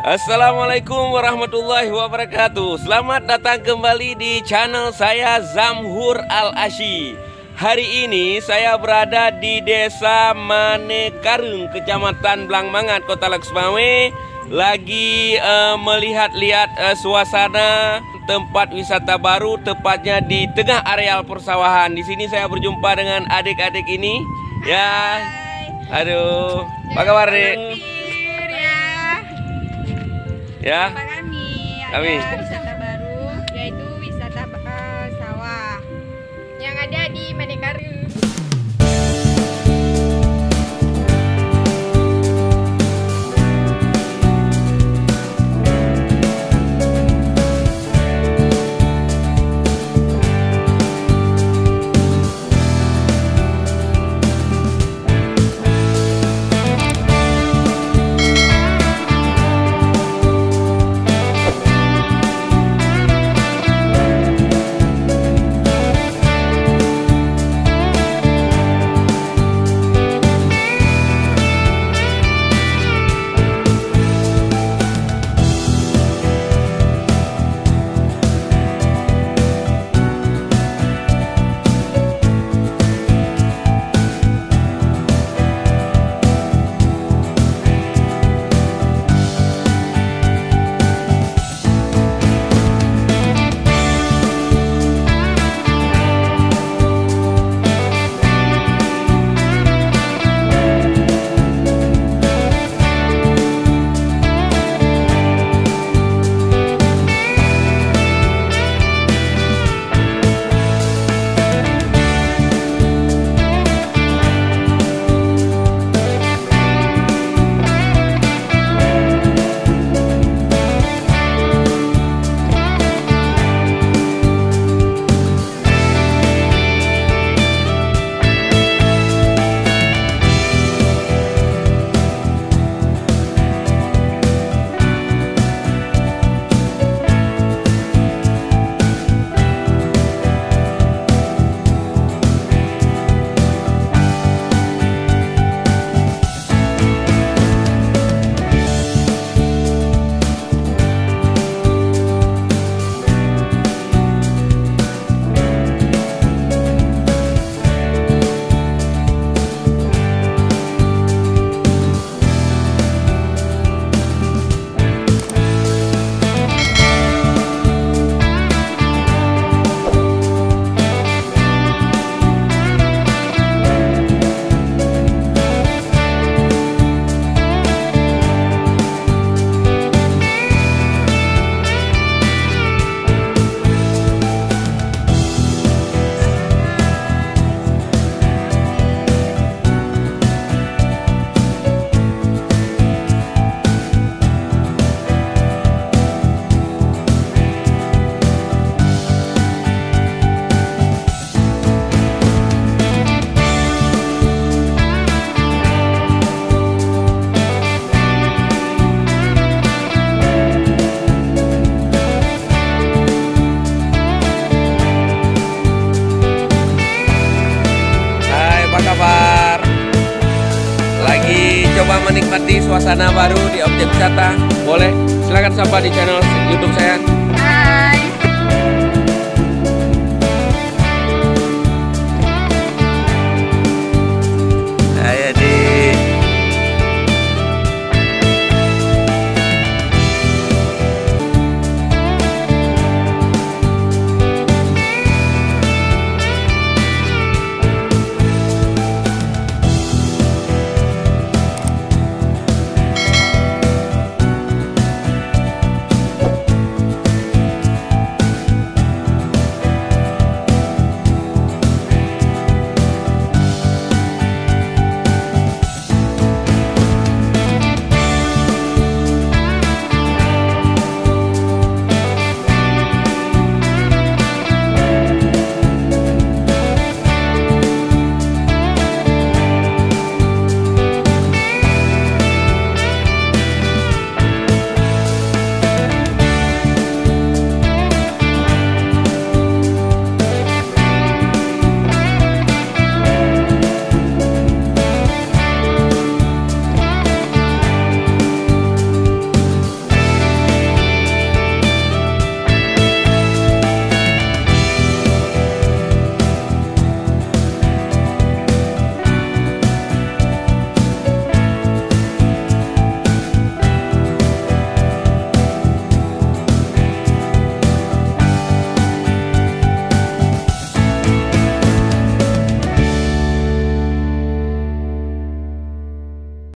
Assalamualaikum warahmatullahi wabarakatuh. Selamat datang kembali di channel saya, Zamhur Al-Asy. Hari ini saya berada di Desa Manekarung, Kecamatan Blangmangat, Kota Laksmawe. Lagi melihat-lihat suasana tempat wisata baru, tepatnya di tengah areal persawahan. Di sini saya berjumpa dengan adik-adik ini. Ya, aduh, apa kabar, Dek? Ya, kami ada wisata baru, yaitu wisata sawah yang ada di Manekarung. Coba menikmati suasana baru di objek wisata, boleh silakan sapa di channel YouTube saya.